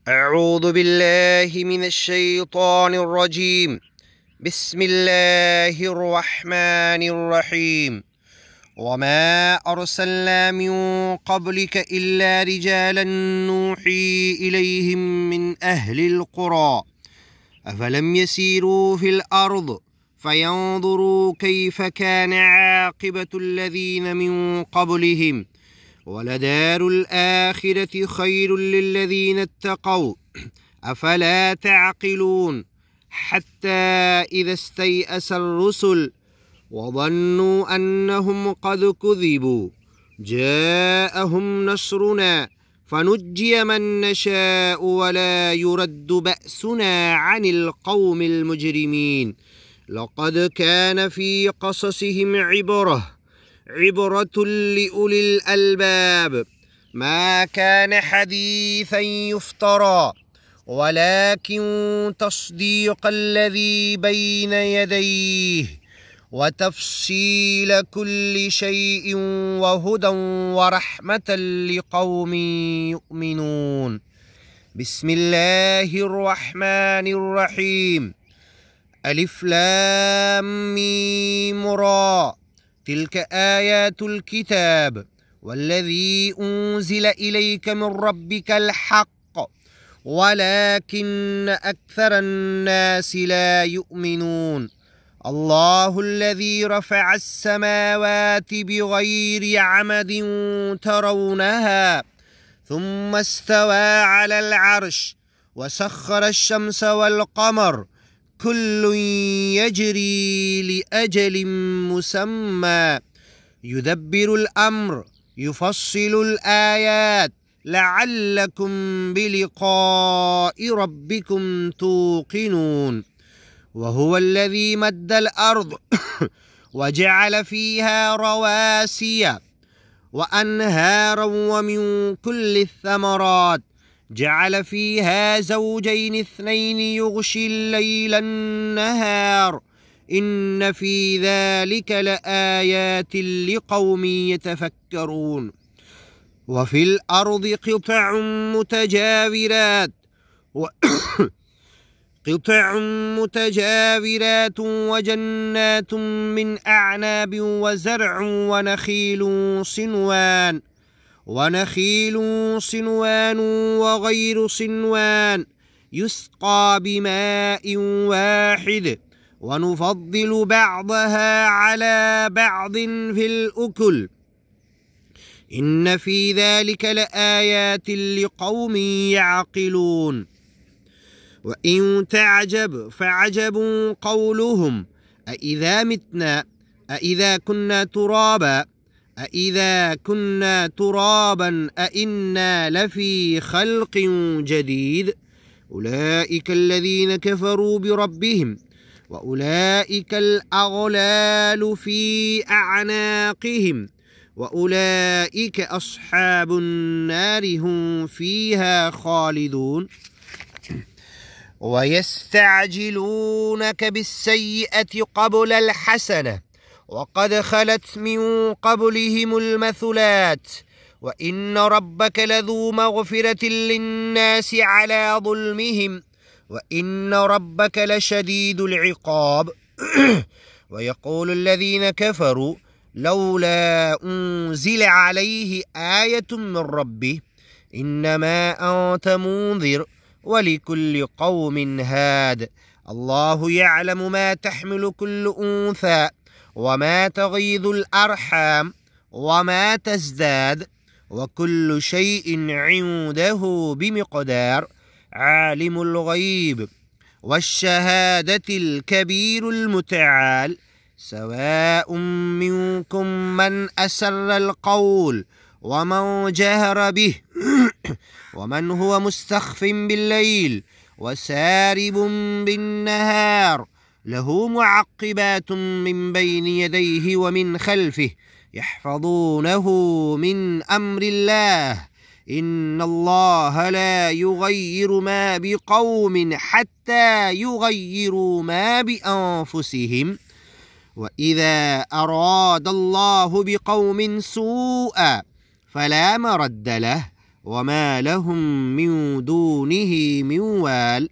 أعوذ بالله من الشيطان الرجيم. بسم الله الرحمن الرحيم. وما أرسلنا من قبلك إلا رجالا نوحي إليهم من أهل القرى أفلم يسيروا في الأرض فينظروا كيف كان عاقبة الذين من قبلهم ولدار الآخرة خير للذين اتقوا أفلا تعقلون. حتى إذا استيأس الرسل وظنوا أنهم قد كذبوا جاءهم نصرنا فنجي من نشاء ولا يرد بأسنا عن القوم المجرمين. لقد كان في قصصهم عبرة لأولي الألباب ما كان حديثا يفترى ولكن تصديق الذي بين يديه وتفصيل كل شيء وهدى ورحمة لقوم يؤمنون. بسم الله الرحمن الرحيم. ألف لام ميم را تلك آيات الكتاب والذي أنزل إليك من ربك الحق ولكن أكثر الناس لا يؤمنون. الله الذي رفع السماوات بغير عمد ترونها ثم استوى على العرش وسخر الشمس والقمر كل يجري لأجل مسمى يدبر الأمر يفصل الآيات لعلكم بلقاء ربكم توقنون. وهو الذي مد الأرض وجعل فيها رواسي وأنهارا ومن كل الثمرات جعل فيها زوجين اثنين يغشي الليل النهار إن في ذلك لآيات لقوم يتفكرون. وفي الأرض قطع متجاورات وجنات من أعناب وزرع ونخيل صنوان وغير صنوان يسقى بماء واحد ونفضل بعضها على بعض في الأكل إن في ذلك لآيات لقوم يعقلون. وإن تعجب فعجب قولهم أإذا كنا ترابا أإنا لفي خلق جديد. أولئك الذين كفروا بربهم وأولئك الأغلال في أعناقهم وأولئك أصحاب النار هم فيها خالدون. ويستعجلونك بالسيئة قبل الحسنة وقد خلت من قبلهم المثلات وإن ربك لذو مغفرة للناس على ظلمهم وإن ربك لشديد العقاب. ويقول الذين كفروا لولا أنزل عليه آية من ربه إنما أنت منذر ولكل قوم هاد. الله يعلم ما تحمل كل أنثى وما تغيض الأرحام وما تزداد وكل شيء عنده بمقدار. عالم الغيب والشهادة الكبير المتعال سواء منكم من أسر القول ومن جهر به ومن هو مستخف بالليل وسارب بالنهار له معقبات من بين يديه ومن خلفه يحفظونه من أمر الله إن الله لا يغير ما بقوم حتى يغيروا ما بأنفسهم وإذا أراد الله بقوم سوءا فلا مرد له وما لهم من دونه من وال.